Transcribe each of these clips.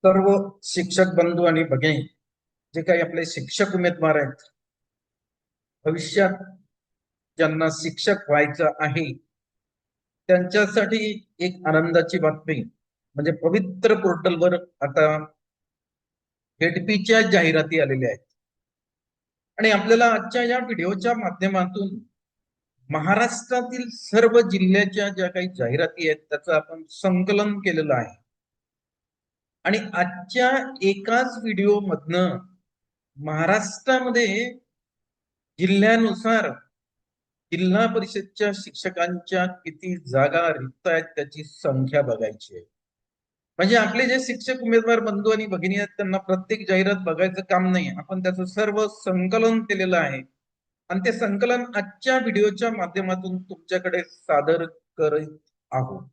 सर्व शिक्षक बंधू आणि भगिनी, जे काही आपले शिक्षक उमेदवार आहेत, भविष्यात ज्यांना शिक्षक व्हायचं आहे, त्यांच्यासाठी एक आनंदाची बातमी म्हणजे पवित्र पोर्टलवर आता हेडपीच्या जाहिराती आलेल्या आहेत. आणि आपल्याला आजच्या या व्हिडिओच्या माध्यमातून महाराष्ट्रातील सर्व जिल्ह्याच्या ज्या काही जाहिराती आहेत त्याचं आपण संकलन केलेलं आहे. आणि आजच्या एकाच व्हिडिओ मधनं महाराष्ट्रामध्ये जिल्ह्यानुसार जिल्हा परिषदच्या शिक्षकांच्या किती जागा रिक्त आहेत त्याची संख्या बघायची आहे. म्हणजे आपले जे शिक्षक उमेदवार बंधू आणि भगिनी आहेत त्यांना प्रत्येक जाहिरात बघायचं काम नाही. आपण त्याचं सर्व संकलन केलेलं आहे आणि ते संकलन आजच्या व्हिडिओच्या माध्यमातून तुमच्याकडे सादर करीत आहोत.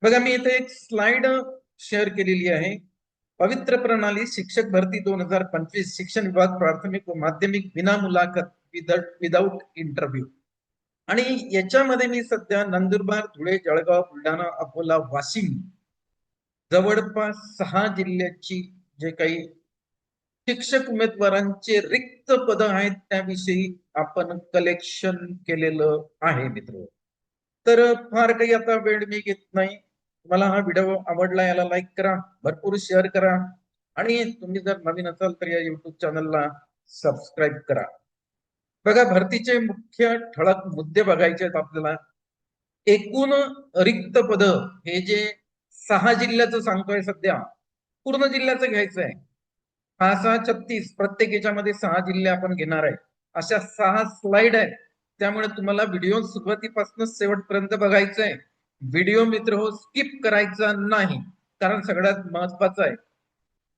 बघा, मी इथे एक स्लाइड शेअर केलेली आहे. पवित्र प्रणाली शिक्षक भरती 2025 शिक्षण विभाग प्राथमिक व माध्यमिक विना मुलाखत विदाउट इंटरव्ह्यू. आणि याच्यामध्ये मी सध्या नंदुरबार, धुळे, जळगाव, बुलढाणा, अकोला, वाशिम जवळपास 6 जिल्ह्याची जे काही शिक्षक उमेदवारांचे रिक्त पद आहेत त्याविषयी आपण कलेक्शन केलेलं आहे मित्र. तर फार काही आता वेळ मी घेत नाही. मला हा व्हिडिओ आवडला, याला लाईक करा, भरपूर शेअर करा आणि तुम्ही जर नवीन असाल तर या युट्यूब चॅनलला सबस्क्राईब करा. बघा, भरतीचे मुख्य ठळक मुद्दे बघायचे आहेत आपल्याला. एकूण रिक्त पद हे जे 6 जिल्ह्याचं सांगतोय सध्या, पूर्ण जिल्ह्याचं घ्यायचं आहे. 6-6-36 प्रत्येक याच्यामध्ये 6 जिल्हे आपण घेणार आहे. अशा 6 स्लाइड आहेत. त्यामुळे तुम्हाला व्हिडिओ सुरुवातीपासून शेवटपर्यंत बघायचा आहे. व्हिडिओ मित्र हो स्किप करायचा नाही, कारण सगळ्यात महत्वाचं आहे.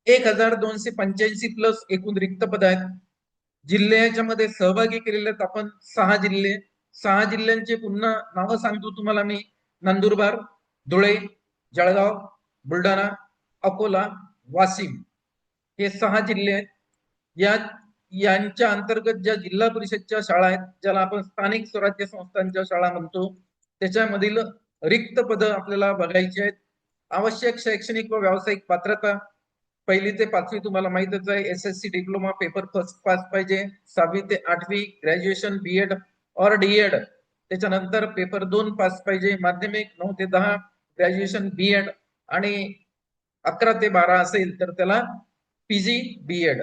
1285 प्लस एकूण रिक्त पद आहेत. जिल्ह्याच्या मध्ये सहभागी केलेले आहेत आपण 6 जिल्हे. 6 जिल्ह्यांचे पुन्हा नावं सांगतो तुम्हाला मी. नंदुरबार, धुळे, जळगाव, बुलढाणा, अकोला, वाशिम हे 6 जिल्हे आहेत. यांच्या अंतर्गत ज्या जिल्हा परिषदच्या शाळा आहेत, ज्याला आपण स्थानिक स्वराज्य संस्थांच्या शाळा म्हणतो, त्याच्यामधील रिक्त पद आपल्याला बघायची आहेत. आवश्यक शैक्षणिक व व्यावसायिक पात्रता 1ली ते 5वी तुम्हाला माहितच आहे. SSC diploma paper first pass पाहिजे. 6वी ते 8वी ग्रॅज्युएशन बीएड और डीएड. त्याच्यानंतर पेपर 2 पास पाहिजे. माध्यमिक 9 ते 10 ग्रॅज्युएशन बीएड आणि 11 ते 12 असेल तर त्याला पीजी बीएड.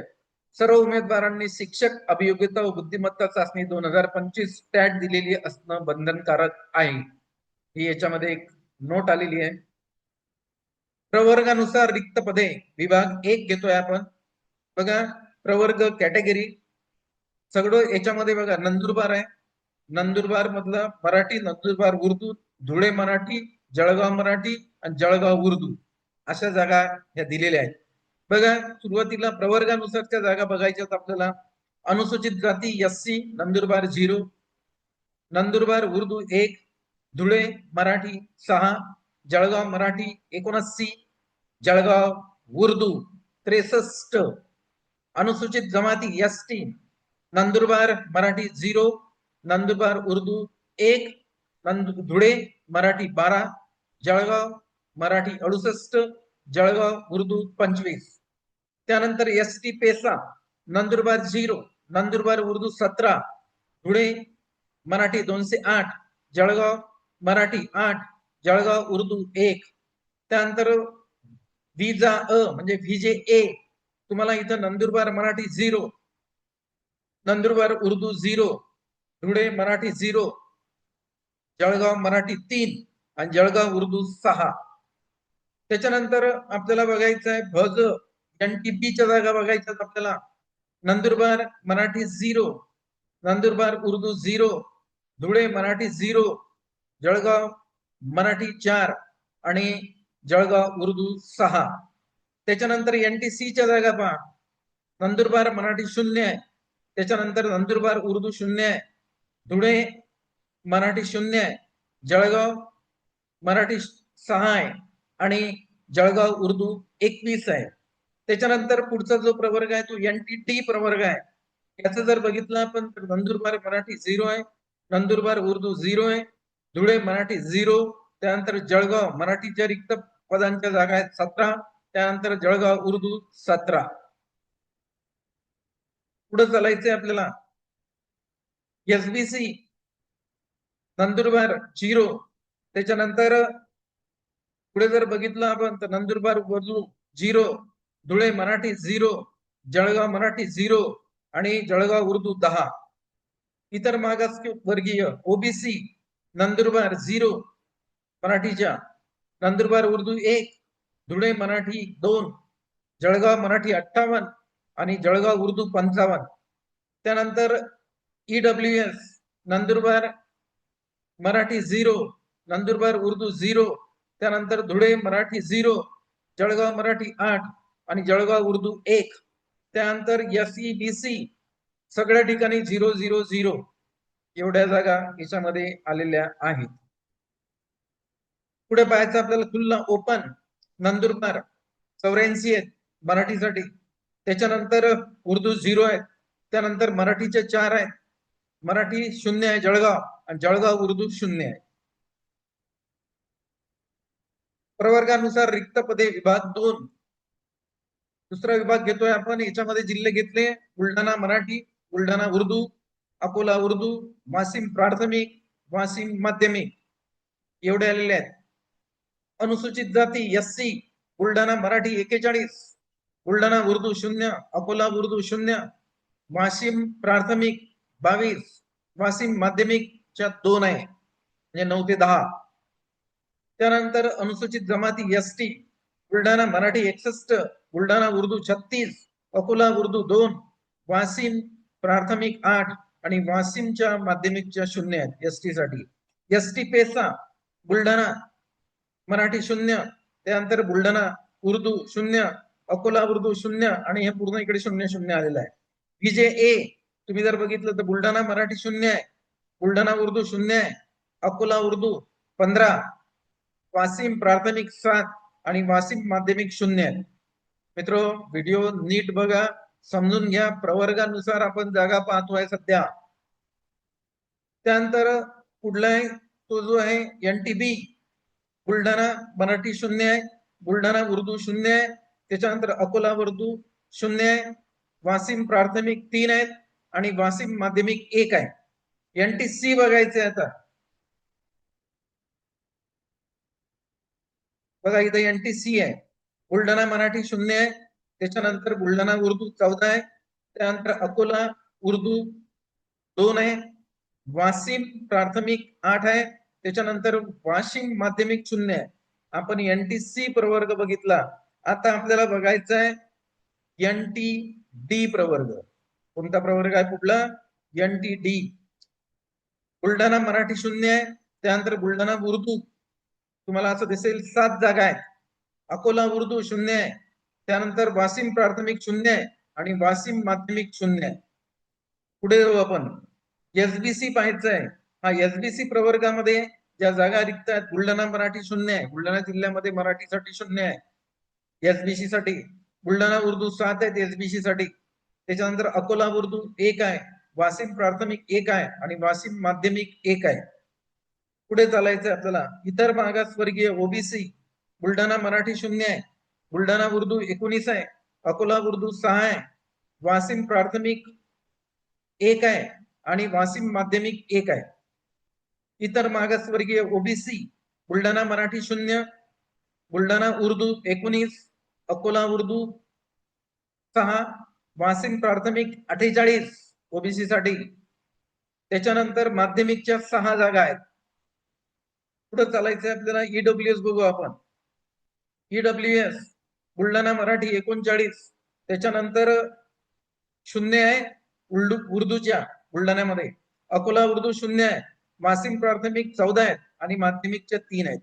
सर्व उमेदवारांनी शिक्षक अभियोग्यता व बुद्धिमत्ता चाचणी 2025 टॅट दिलेली असणं बंधनकारक आहे. ही याच्यामध्ये एक नोट आलेली आहे. प्रवर्गानुसार रिक्त पदे विभाग 1 घेतोय आपण. बघा, प्रवर्ग कॅटेगरी सगळं याच्यामध्ये बघा. नंदुरबार आहे, नंदुरबार मधला मराठी, नंदुरबार उर्दू, धुळे मराठी, जळगाव मराठी आणि जळगाव उर्दू अशा जागा ह्या दिलेल्या आहेत. बघा, सुरुवातीला प्रवर्गानुसारच्या जागा बघायच्यात आपल्याला. अनुसूचित जाती SC नंदुरबार 0, नंदुरबार उर्दू 1, धुळे मराठी 6, जळगाव मराठी 79, जळगाव उर्दू 63. अनुसूचित जमाती ST नंदुरबार मराठी 0, नंदुरबार उर्दू 1, धुळे मराठी 12, जळगाव मराठी 68, जळगाव उर्दू 25. त्यानंतर ST पेसा नंदुरबार 0, नंदुरबार उर्दू 17, धुळे मराठी 208, जळगाव मराठी 8, जळगाव उर्दू 1. त्यानंतर विजा अ म्हणजे VJ A तुम्हाला इथं नंदुरबार मराठी 0, नंदुरबार उर्दू 0, धुळे मराठी 0, जळगाव मराठी 3 आणि जळगाव उर्दू 6. त्याच्यानंतर आपल्याला बघायचं आहे भज NTPच्या जागा बघायच्या आपल्याला. नंदुरबार मराठी 0, नंदुरबार उर्दू 0, धुळे मराठी 0, जळगाव मराठी 4 आणि जळगाव उर्दू 6. त्याच्यानंतर NTCच्या जागा पहा. नंदुरबार मराठी 0 आहे, त्याच्यानंतर नंदुरबार उर्दू 0 आहे, धुळे मराठी 0 आहे, जळगाव मराठी 6 आहे आणि जळगाव उर्दू 21 आहे. त्याच्यानंतर पुढचा जो प्रवर्ग आहे तो NTT प्रवर्ग आहे. याचं जर बघितलं आपण तर नंदुरबार मराठी 0 आहे, नंदुरबार उर्दू 0 आहे, धुळे मराठी 0, त्यानंतर जळगाव मराठीच्या रिक्त पदांच्या जागा आहेत 17, त्यानंतर जळगाव उर्दू 17. पुढे चालायचंय आपल्याला. SBC नंदुरबार 0. त्याच्यानंतर पुढे जर बघितलं आपण तर नंदुरबार उर्दू 0, धुळे मराठी 0, जळगाव मराठी 0 आणि जळगाव उर्दू 10. इतर मागासवर्गीय OBC नंदुरबार 0 मराठीच्या, नंदुरबार उर्दू 1, धुळे मराठी 2, जळगाव मराठी 58 आणि जळगाव उर्दू 55. त्यानंतर EWS नंदुरबार मराठी 0, नंदुरबार उर्दू 0, त्यानंतर धुळे मराठी 0, जळगाव मराठी 8 आणि जळगाव उर्दू 1. त्यानंतर SEBC सगळ्या ठिकाणी 0 0 0 एवढ्या जागा याच्यामध्ये आलेल्या आहेत. पुढे पाहायचं आपल्याला खुल्ला ओपन नंदुरबार 84 आहेत मराठीसाठी, त्याच्यानंतर उर्दू 0 आहेत, त्यानंतर मराठीचे 4 आहेत, मराठी 0 आहे जळगाव आणि जळगाव उर्दू 0 आहे. प्रवर्गानुसार रिक्त पदे विभाग 2. दुसरा विभाग घेतोय आपण. याच्यामध्ये जिल्हे घेतले बुलढाणा मराठी, बुलढाणा उर्दू, अकोला उर्दू, वाशिम प्राथमिक, वाशिम माध्यमिक एवढे आलेले आहेत. अनुसूचित जाती SC बुलढाणा मराठी 41, बुलढाणा उर्दू 0, अकोला उर्दू 0, वाशिम प्राथमिक 22, वाशिम माध्यमिकच्या 2 आहे म्हणजे 9 ते 10. त्यानंतर अनुसूचित जमाती ST बुलढाणा मराठी 61, बुलढाणा उर्दू 36, अकोला उर्दू 2, वाशिम प्राथमिक 8 आणि वाशिमच्या माध्यमिकच्या 0 आहेत ST साठी. ST पेसा बुलढाणा मराठी 0, त्यानंतर बुलढाणा उर्दू 0, अकोला उर्दू 0 आणि हे पूर्ण इकडे 0 0 आलेलं आहे. VJA तुम्ही जर बघितलं तर बुलढाणा मराठी 0 आहे, बुलढाणा उर्दू 0 आहे, अकोला उर्दू 15, वाशिम प्राथमिक 7 आणि वाशिम माध्यमिक 0 आहे. मित्र व्हिडिओ नीट बघा, समजून घ्या. प्रवर्गानुसार आपण जागा पाहतोय सध्या. त्यानंतर पुढला आहे तो जो आहे NTB बुलढाणा मराठी 0 आहे, बुलढाणा उर्दू 0 आहे, त्याच्यानंतर अकोला उर्दू 0 आहे, वाशिम प्राथमिक 3 आहेत आणि वाशिम माध्यमिक 1 आहे. NTC बघायचे आता. बघा इथं NTC आहे, बुलढाणा मराठी 0 आहे, त्याच्यानंतर बुलढाणा उर्दू 14 आहे, त्यानंतर अकोला उर्दू 2 आहे, वाशिम प्राथमिक 8 आहे, त्याच्यानंतर वाशिम माध्यमिक 0 आहे. आपण NTC प्रवर्ग बघितला. आता आपल्याला बघायचं आहे NTD प्रवर्ग. कोणता प्रवर्ग आहे कुठला? NTD. बुलढाणा मराठी 0 आहे, त्यानंतर बुलढाणा उर्दू तुम्हाला असं दिसेल 7 जागा आहेत, अकोला उर्दू 0 आहे, त्यानंतर वाशिम प्राथमिक 0 आहे आणि वाशिम माध्यमिक 0 आहे. पुढे जाऊ आपण. SBC पाहायचं आहे. हा SBC प्रवर्गामध्ये ज्या जागा रिक्त आहेत, बुलढाणा मराठी 0 आहे, बुलढाणा जिल्ह्यामध्ये मराठीसाठी 0 आहे SBC साठी, बुलढाणा उर्दू 7 आहेत SBC साठी, त्याच्यानंतर अकोला उर्दू 1 आहे, वाशिम प्राथमिक 1 आहे आणि वाशिम माध्यमिक 1 आहे. पुढे चालायचं आपल्याला. इतर मागासवर्गीय OBC बुलढाणा मराठी 0 आहे, बुलढाणा उर्दू 19 आहे, अकोला उर्दू 6 आहे, वाशिम प्राथमिक 1 आहे आणि वाशिम माध्यमिक 1 आहे. इतर मागासवर्गीय OBC बुलढाणा मराठी 0, बुलढाणा उर्दू 19, अकोला उर्दू 6, वाशिम प्राथमिक 48 OBC साठी, त्याच्यानंतर माध्यमिकच्या 6 जागा आहेत. पुढे चालायचं आपल्याला. EWS बघू आपण. EWS बुलढाणा मराठी 39, त्याच्यानंतर 0 आहे उर्दूच्या बुलढाण्यामध्ये, अकोला उर्दू 0 आहे, वाशिम प्राथमिक 14 आहेत आणि माध्यमिकच्या 3 आहेत.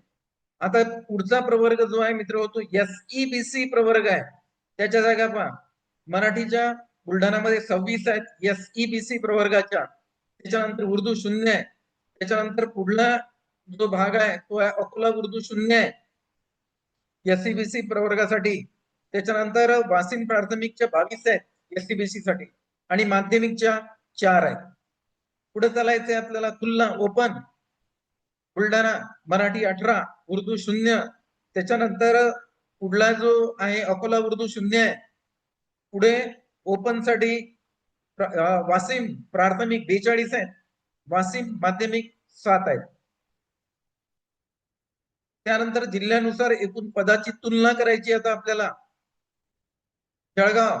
आता पुढचा प्रवर्ग जो आहे मित्र होतो SEBC प्रवर्ग आहे. त्याच्या जागा पहा. मराठीच्या बुलढाणामध्ये 26 आहेत SEBC प्रवर्गाच्या, त्याच्यानंतर उर्दू 0 आहे, त्याच्यानंतर पुढला जो भाग आहे तो आहे अकोला उर्दू 0 आहे SEBC प्रवर्गासाठी, त्याच्यानंतर वाशिम प्राथमिकच्या 22 आहेत SEBC साठी आणि माध्यमिकच्या 4 आहेत. पुढे चालायचंय आपल्याला. खुल्ला ओपन बुलढाणा मराठी 18, उर्दू 0, त्याच्यानंतर पुढला जो आहे अकोला उर्दू 0 आहे. पुढे ओपन साठी वासिम प्राथमिक 42 आहे, वासिम माध्यमिक 7 आहे. त्यानंतर जिल्ह्यानुसार एकूण पदाची तुलना करायची आता आपल्याला. जळगाव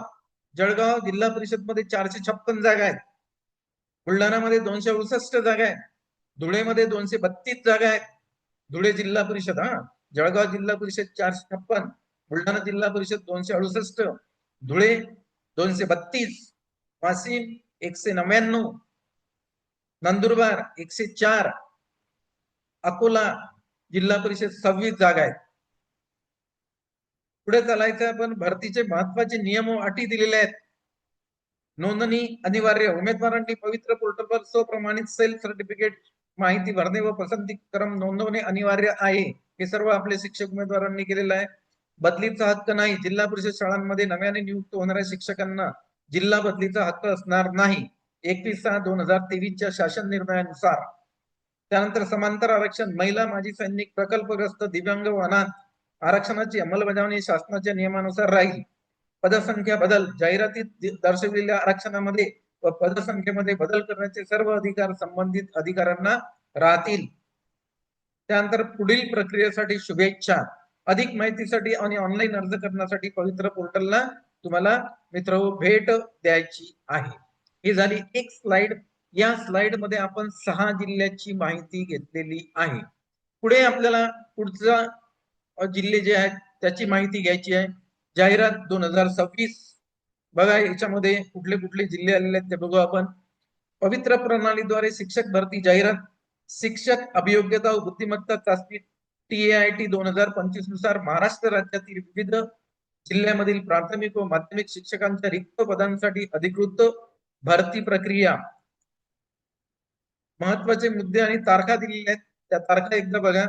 जळगाव जिल्हा परिषद मध्ये 456 जागा आहेत, बुलढाणामध्ये 268 जागा आहेत, धुळेमध्ये 232 जागा आहेत. धुळे जिल्हा परिषद, जळगाव जिल्हा परिषद 456, बुलढाणा जिल्हा परिषद 268, धुळे 232, वाशिम 199, नंदुरबार 104, अकोला जिल्हा परिषद 26 जागा आहेत. पुढे चालायचं आपण. भरतीचे महत्वाचे नियम व अटी दिलेले आहेत. नोंदणी अनिवार्य. उमेदवारांनी पवित्र पोर्टलवर स्वप्रमाणित सेल्फ सर्टिफिकेट माहिती भरणे व पसंती क्रम नोंदवणे अनिवार्य आहे. हे सर्व आपले शिक्षक उमेदवारांनी केलेलं आहे. बदलीचा हक्क नाही. जिल्हा परिषद शाळांमध्ये नव्याने नियुक्त होणाऱ्या शिक्षकांना जिल्हा बदलीचा हक्क असणार नाही 21/6/2023 शासन निर्णयानुसार. त्यानंतर समांतर आरक्षण. महिला, माजी सैनिक, प्रकल्पग्रस्त, दिव्यांग व अनाथ आरक्षणाची अंमलबजावणी शासनाच्या नियमानुसार राहील. पदसंख्या बदल. जाहिरातीत दर्शविलेल्या आरक्षणामध्ये व पदसंख्येमध्ये बदल करण्याचे सर्व अधिकार संबंधित अधिकाऱ्यांना राहतील. त्यानंतर पुढील प्रक्रियेसाठी शुभेच्छा. अधिक माहितीसाठी आणि ऑनलाईन अर्ज करण्यासाठी पवित्र पोर्टलला तुम्हाला मित्र भेट द्यायची आहे. ही झाली एक स्लाइड. या स्लाइड मध्ये आपण 6 जिल्ह्याची माहिती घेतलेली आहे. पुढे आपल्याला पुढचा जिल्हे जे आहेत त्याची माहिती घ्यायची आहे. जाहिरात 2026 बघा, याच्यामध्ये कुठले कुठले जिल्हे आलेले आहेत ते बघू आपण. पवित्र प्रणालीद्वारे शिक्षक भरती जाहिरात. शिक्षक अभियोग्यता व बुद्धिमत्ता चाचणी TAIT 2025 नुसार महाराष्ट्र राज्यातील विविध जिल्ह्यामधील प्राथमिक व माध्यमिक शिक्षकांच्या रिक्त पदांसाठी अधिकृत भरती प्रक्रिया. महत्वाचे मुद्दे आणि तारखा दिलेल्या आहेत, त्या तारखा एकदा बघा.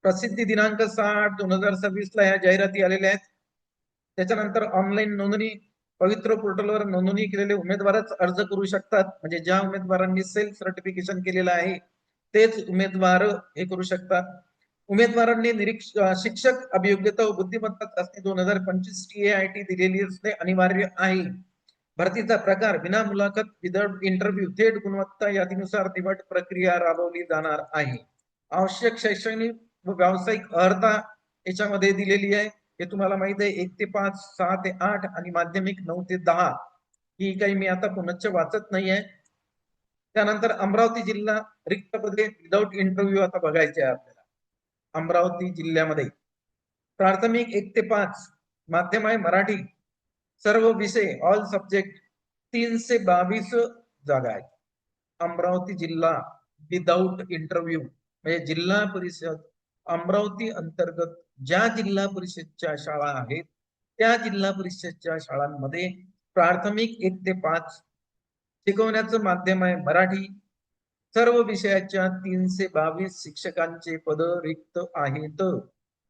प्रसिद्धी दिनांक 6/8/2026 ला या जाहिराती आलेल्या आहेत. त्याच्यानंतर ऑनलाईन नोंदणी. पवित्र पोर्टलवर नोंदणी केलेले उमेदवारच अर्ज करू शकतात. म्हणजे ज्या उमेदवारांनी सेल्फ सर्टिफिकेशन केलेलं आहे तेच उमेदवार हे करू शकतात. उमेदवारांनी शिक्षक अभियोग्यता व बुद्धिमत्ता चाचणी 2025 TAIT दिलेली असणे अनिवार्य आहे. भरतीचा प्रकार. विना मुलाखत, विदाउट इंटरव्ह्यू, थेट गुणवत्ता यादीनुसार निवड प्रक्रिया राबवली जाणार आहे. आवश्यक शैक्षणिक व व्यावसायिक अर्हता याच्यामध्ये दिलेली आहे. हे तुम्हाला माहित आहे. 1 ते 5, 6 ते 8 आणि माध्यमिक 9 ते 10. ही काही मी आता पुनश्च वाचत नाहीये. त्यानंतर अमरावती जिल्हा रिक्त पदे विदाउट इंटरव्ह्यू आता बघायचे आहे आपल्याला. अमरावती जिल्ह्यामध्ये प्राथमिक 1 ते 5, माध्यम आहे मराठी, सर्व विषय ऑल सब्जेक्ट 322 जागा आहेत. अमरावती जिल्हा विदाउट इंटरव्ह्यू. म्हणजे जिल्हा परिषद अमरावती अंतर्गत ज्या जिल्हा परिषदच्या शाळा आहेत त्या जिल्हा परिषदच्या शाळांमध्ये प्राथमिक 1 ते 5 शिकवण्याचं माध्यम आहे मराठी. सर्व विषयाच्या 322 शिक्षकांचे पद रिक्त आहेत.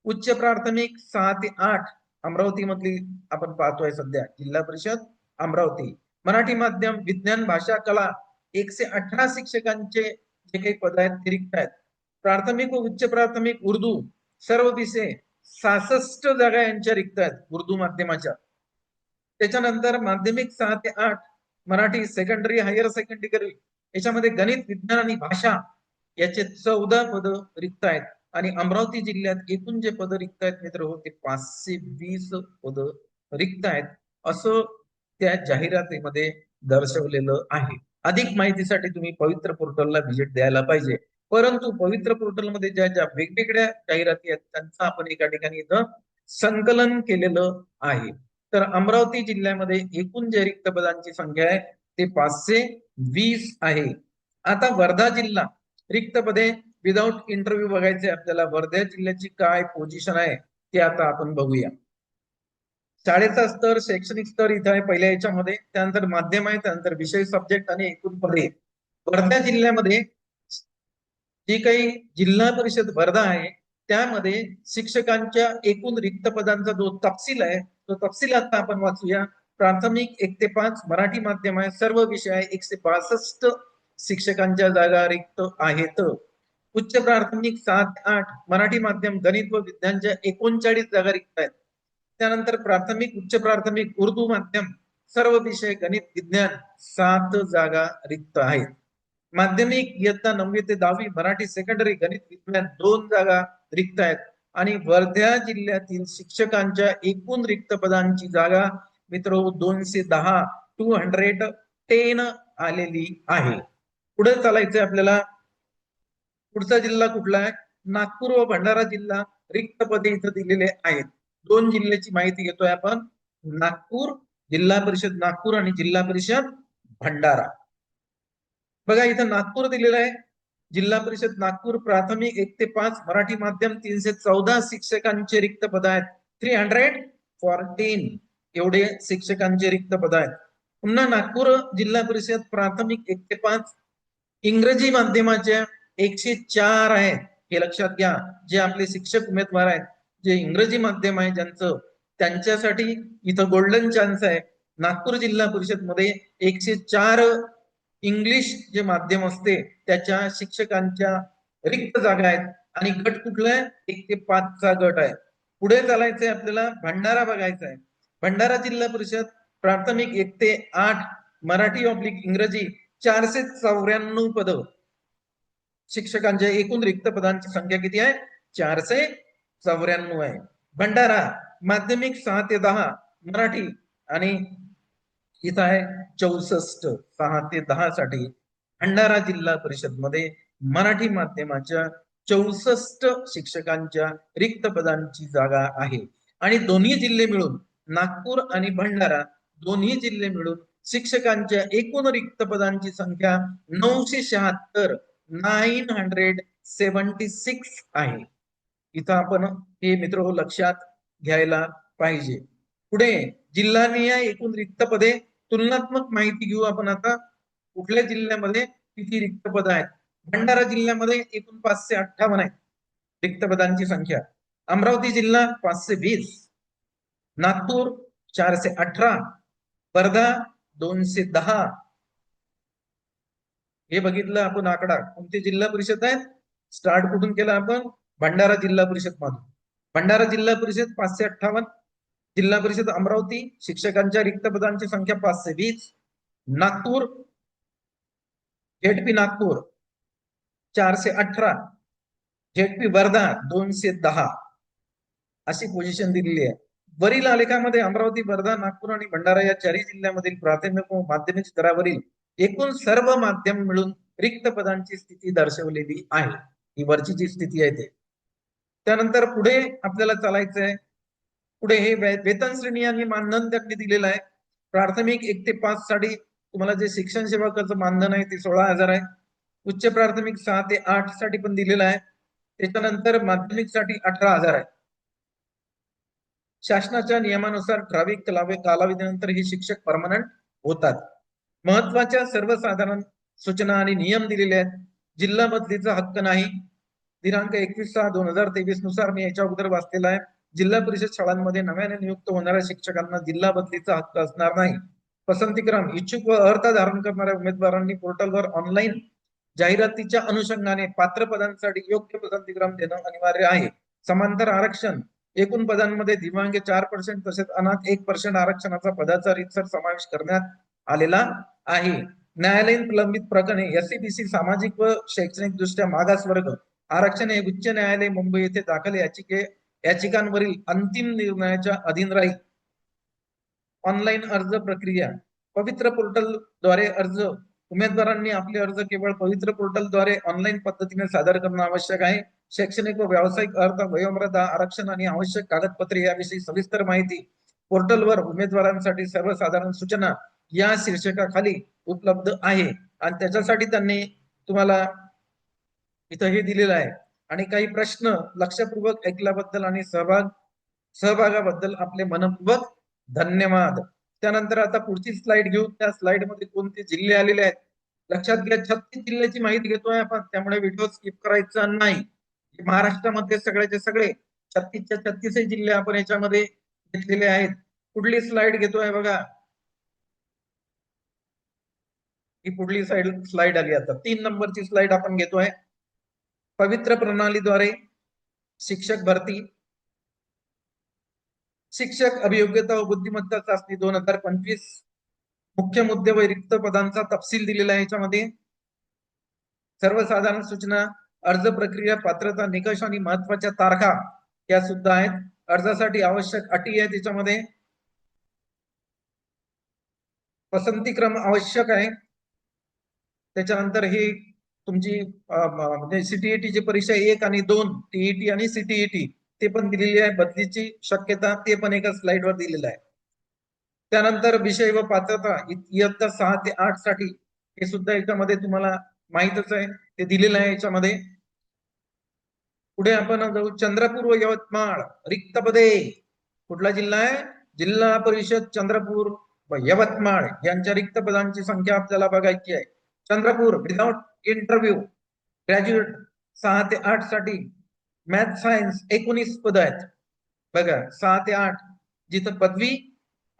उच्च प्राथमिक 6 ते 8 अमरावती मधली आपण पाहतोय सध्या जिल्हा परिषद अमरावती. मराठी माध्यम, विज्ञान, भाषा, कला 118 शिक्षकांचे जे काही पद आहेत ते रिक्त आहेत. प्राथमिक व उच्च प्राथमिक उर्दू सर्व विषय 66 जागा यांच्या रिक्त आहेत उर्दू माध्यमाच्या. त्याच्यानंतर माध्यमिक 6 ते 8 मराठी, सेकंडरी, हायर सेकंडरी याच्यामध्ये गणित, विज्ञान आणि भाषा याचे 14 पद रिक्त आहेत. आणि अमरावती जिल्ह्यात एकूण जे पद रिक्त आहेत मित्र हो ते 520 पद रिक्त आहेत असं त्या जाहिरातीमध्ये दर्शवलेलं आहे. अधिक माहितीसाठी तुम्ही पवित्र पोर्टलला व्हिजिट द्यायला पाहिजे. परंतु पवित्र पोर्टलमध्ये ज्या ज्या वेगवेगळ्या जाहिराती आहेत त्यांचं आपण एका ठिकाणी इथं संकलन केलेलं आहे. तर अमरावती जिल्ह्यामध्ये एकूण जे रिक्त पदांची संख्या आहे ते 520 आहे. आता वर्धा जिल्हा रिक्त पदे विदाउट इंटरव्ह्यू बघायचे आपल्याला. वर्धा जिल्ह्याची काय पोझिशन आहे ते आता आपण बघूया. शाळेचा स्तर, शैक्षणिक स्तर इथं आहे पहिल्या याच्यामध्ये. त्यानंतर माध्यम आहे, त्यानंतर विषय सब्जेक्ट आणि एकूण पदे. वर्धा जिल्ह्यामध्ये जी काही जिल्हा परिषद वर्धा आहे त्यामध्ये शिक्षकांच्या एकूण रिक्त पदांचा जो तपशील आहे तो तपशील आता आपण वाचूया. प्राथमिक 1 ते 5 मराठी माध्यम आहे, सर्व विषय 162 शिक्षकांच्या जागा रिक्त आहेत. उच्च प्राथमिक 7 ते 8 मराठी माध्यम, गणित व विज्ञानच्या 39 जागा रिक्त आहेत. त्यानंतर प्राथमिक उच्च प्राथमिक उर्दू माध्यम सर्व विषय गणित विज्ञान 7 जागा रिक्त आहेत. माध्यमिक इयत्ता 9वी ते 10वी मराठी सेकंडरी गणित विज्ञान 2 जागा रिक्त आहेत. आणि वर्धा जिल्ह्यातील शिक्षकांच्या एकूण रिक्त पदांची जागा मित्र 210 आलेली आहे. पुढे चालायचंय आपल्याला. पुढचा जिल्हा कुठला आहे? नागपूर व भंडारा जिल्हा रिक्त पदे इथं दिलेले आहेत. 2 जिल्ह्याची माहिती घेतोय आपण. नागपूर जिल्हा परिषद नागपूर आणि जिल्हा परिषद भंडारा. बघा इथं नागपूर दिलेलं आहे. जिल्हा परिषद नागपूर प्राथमिक 1 ते 5 मराठी माध्यम 314 शिक्षकांचे रिक्त पद आहेत. 314 एवढे शिक्षकांचे रिक्त पद आहेत. पुन्हा नागपूर जिल्हा परिषद प्राथमिक 1 ते 5 इंग्रजी माध्यमाच्या 104 आहेत. हे लक्षात घ्या. जे आपले शिक्षक उमेदवार आहेत, जे इंग्रजी माध्यम आहे ज्यांचं, त्यांच्यासाठी इथं गोल्डन चान्स आहे. नागपूर जिल्हा परिषद मध्ये 104 इंग्लिश जे माध्यम असते त्याच्या शिक्षकांच्या रिक्त जागा आहेत. आणि गट कुठला आहे? 1 ते 5 चा गट आहे. पुढे चालायचंय आपल्याला. भंडारा बघायचा आहे. भंडारा जिल्हा परिषद प्राथमिक 1 ते 8 मराठी ऑब्लिक इंग्रजी 494 पद. शिक्षकांच्या एकूण रिक्त पदांची संख्या किती आहे? 494 आहे. भंडारा माध्यमिक 6 ते 10 मराठी आणि इथं आहे 64. 6 ते 10 साठी भंडारा जिल्हा परिषद मध्ये मराठी माध्यमाच्या 64 शिक्षकांच्या रिक्त पदांची जागा आहे. आणि दोन्ही जिल्हे मिळून नागपूर आणि भंडारा दोन्ही जिल्हे मिळून शिक्षकांच्या एकूण रिक्त पदांची संख्या 976 976 आहे. इथं आपण हे मित्र लक्षात घ्यायला पाहिजे. पुढे जिल्हानिहाय एकूण रिक्त पदे तुलनात्मक माहिती घेऊ आपण आता. कुठल्या जिल्ह्यामध्ये किती रिक्त पद आहेत? भंडारा जिल्ह्यामध्ये एकूण 558 आहेत रिक्त पदांची संख्या. अमरावती जिल्हा 520, नागपूर 418, वर्धा 210. हे बघितलं आपण आकडा. कोणते जिल्हा परिषद आहेत? स्टार्ट कुठून केला आपण? भंडारा जिल्हा परिषद मधून. भंडारा जिल्हा परिषद 558, जिल्हा परिषद अमरावती शिक्षकांच्या रिक्त पदांची संख्या 520, नागपूर झेडपी नागपूर 418, झेडपी वर्धा 210 अशी पोझिशन दिलेली आहे. वरील आलेखामध्ये अमरावती, वर्धा, नागपूर आणि भंडारा या चारही जिल्ह्यामधील प्राथमिक व माध्यमिक स्तरावरील एकूण सर्व माध्यम मिळून रिक्त पदांची स्थिती दर्शवलेली आहे. ही वरची जी स्थिती आहे ते. त्यानंतर पुढे आपल्याला चालायचंय. पुढे हे वेतन श्रेणी आणि मानधन त्यांनी दिलेलं आहे. प्राथमिक 1 ते 5 साठी तुम्हाला जे शिक्षण सेवकाचं मानधन आहे ते 16,000 आहे. उच्च प्राथमिक 6 ते 8 साठी पण दिलेलं आहे. त्याच्यानंतर माध्यमिक साठी 18,000 आहे. शासनाच्या नियमानुसार ठराविक कालावधीनंतर हे शिक्षक परमनंट होतात. महत्वाच्या सर्वसाधारण सूचना आणि नियम दिलेले आहेत. जिल्हा बदलीचा हक्क नाही. दिनांक 21/6/2023 नुसार मी याच्या अगोदर वाचलेला आहे. जिल्हा परिषद शाळांमध्ये नव्याने नियुक्त होणाऱ्या शिक्षकांना जिल्हा बदलीचा हक्क असणार नाही. पसंतीक्रम इच्छुक व अर्थ धारण करणाऱ्या उमेदवारांनी पोर्टलवर ऑनलाईन जाहिरातीच्या अनुषंगाने पात्र पदांसाठी योग्य पसंतीक्रम देणं अनिवार्य आहे. समांतर आरक्षण एकूण पदांमध्ये दिव्यांग 4% तसेच अनाथ 1% आरक्षणाचा पदाचा रीतसर समावेश करण्यात आलेला आहे. न्यायालयीन प्रलंबित प्रकरणे SC/BC सामाजिक व शैक्षणिक दृष्ट्या मागास वर्ग आरक्षण हे उच्च न्यायालय मुंबई येथे दाखल याचिकांवरील अंतिम निर्णयाच्या अधीन राहील. ऑनलाईन अर्ज प्रक्रिया पवित्र पोर्टल द्वारे अर्ज. उमेदवारांनी आपले अर्ज केवळ पवित्र पोर्टल द्वारे ऑनलाईन पद्धतीने सादर करणं आवश्यक आहे. शैक्षणिक व व्यावसायिक अर्थ वयोमर्यादा आरक्षण आणि आवश्यक कागदपत्रे याविषयी सविस्तर माहिती पोर्टलवर उमेदवारांसाठी सर्वसाधारण सूचना या शीर्षकाखाली उपलब्ध आहे. आणि त्याच्यासाठी त्यांनी तुम्हाला इथं हे दिलेलं आहे. आणि काही प्रश्न लक्षपूर्वक ऐकल्याबद्दल आणि सहभागाबद्दल आपले मनपूर्वक धन्यवाद. त्यानंतर आता पुढची स्लाइड घेऊ. त्या स्लाइड मध्ये कोणते जिल्हे आलेले आहेत लक्षात घ्या. 36 जिल्ह्याची माहिती घेतोय आपण, त्यामुळे व्हिडिओ स्किप करायचा नाही. महाराष्ट्रामध्ये सगळ्याचे सगळे 36च्या 36 जिल्हे आपण याच्यामध्ये घेतलेले आहेत. पुढली स्लाइड घेतोय बघा. ही पुढली स्लाइड आली. आता 3 नंबरची स्लाइड आपण घेतोय. पवित्र प्रणालीद्वारे शिक्षक भरती शिक्षक अभियोग्यता व बुद्धिमत्ता चाचणी 2025, मुख्य मुद्दे व रिक्त पदांचा तपशील दिलेला आहे याच्यामध्ये. सर्वसाधारण सूचना, अर्ज प्रक्रिया, पात्रता, निकष आणि महत्वाच्या तारखा या सुद्धा आहेत. अर्जासाठी आवश्यक अटी आहेत त्याच्यामध्ये. पसंती क्रम आवश्यक आहे. त्याच्यानंतर ही तुमची म्हणजे सीटीईटी ची परीक्षा 1 आणि 2, टीईटी आणि सीटीईटी ते पण दिलेली आहे. बदलीची शक्यता ते पण एका स्लाइड वर दिलेलं आहे. त्यानंतर विषय व पात्रता इयत्ता 6 ते 8 साठी हे सुद्धा याच्यामध्ये तुम्हाला माहितच आहे, ते दिलेलं आहे याच्यामध्ये. पुढे आपण जाऊ चंद्रपूर व यवतमाळ रिक्त पदे. कुठला जिल्हा आहे? जिल्हा परिषद चंद्रपूर व यवतमाळ यांच्या रिक्त पदांची संख्या आपल्याला बघायची आहे. चंद्रपूर विदाउट इंटरव्ह्यू ग्रॅज्युएट 6 ते 8 साठी, मॅथ सायन्स 19 पद आहेत बघा. 6 ते 8 जिथं पदवी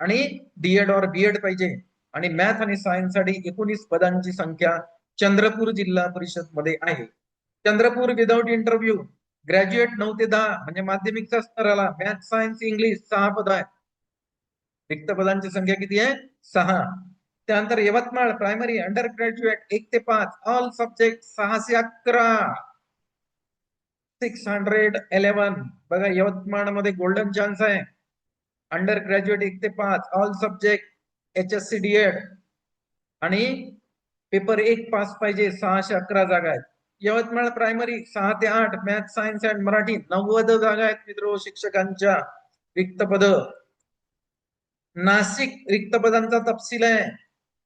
आणि डीएड और बीएड पाहिजे, आणि मॅथ आणि सायन्स साठी 19 पदांची संख्या चंद्रपूर जिल्हा परिषद मध्ये आहे. चंद्रपूर विदाउट इंटरव्ह्यू ग्रॅज्युएट 9 ते 10 म्हणजे माध्यमिकचा स्तराला, मॅथ सायन्स इंग्लिश 6 पद आहेत. रिक्त पदांची संख्या किती आहे? 6. त्यानंतर यवतमाळ प्रायमरी अंडर ग्रॅज्युएट 1 ते 5 ऑल सब्जेक्ट 611, 611 बघा. यवतमाळ मध्ये गोल्डन चान्स आहे. अंडर ग्रॅज्युएट 1 ते 5 ऑल सब्जेक्ट HSC डीएड आणि पेपर 1 पास पाहिजे. 611 जागा आहेत. यवतमाळ प्रायमरी 6 ते 8 मॅथ सायन्स अँड मराठी 90 जागा आहेत मित्र शिक्षकांच्या रिक्त पद. नाशिक रिक्त पदांचा तपशील आहे.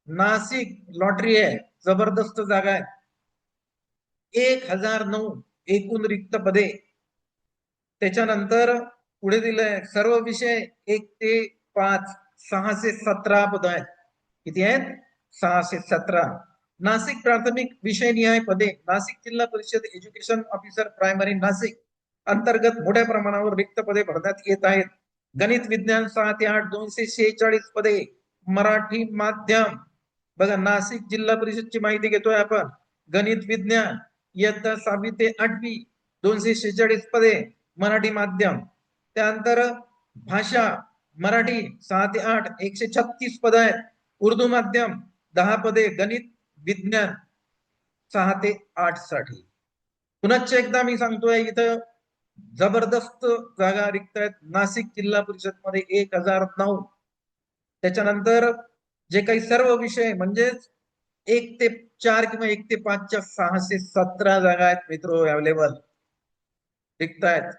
नाशिक लॉटरी आहे, जबरदस्त जागा आहे. 1009 एकूण रिक्त पदे. त्याच्यानंतर पुढे दिलंय सर्व विषय 1 ते 5 617 पद आहेत. किती आहेत? 617. नाशिक प्राथमिक विषय निहाय पदे. नाशिक जिल्हा परिषद एज्युकेशन ऑफिसर प्रायमरी नाशिक अंतर्गत मोठ्या प्रमाणावर रिक्त पदे भरण्यात येत आहेत. गणित विज्ञान 6 ते 8 246 पदे. मराठी माध्यम बघा, नाशिक जिल्हा परिषदची माहिती घेतोय आपण. गणित विज्ञान इयत्ता 6वी ते 8वी 246 पदे मराठी माध्यम. त्यानंतर भाषा मराठी 6 ते 8 136 पद आहेत. उर्दू माध्यम 10 पदे. गणित विज्ञान 6 ते 8 साठी. पुनश्च एकदा मी सांगतोय, इथं जबरदस्त जागा रिक्त आहेत नाशिक जिल्हा परिषद मध्ये 1009. त्याच्यानंतर जे काही सर्व विषय म्हणजेच 1 ते 4 किंवा 1 ते 5 च्या 617 जागा आहेत मित्र अवेलेबल रिक्त आहेत.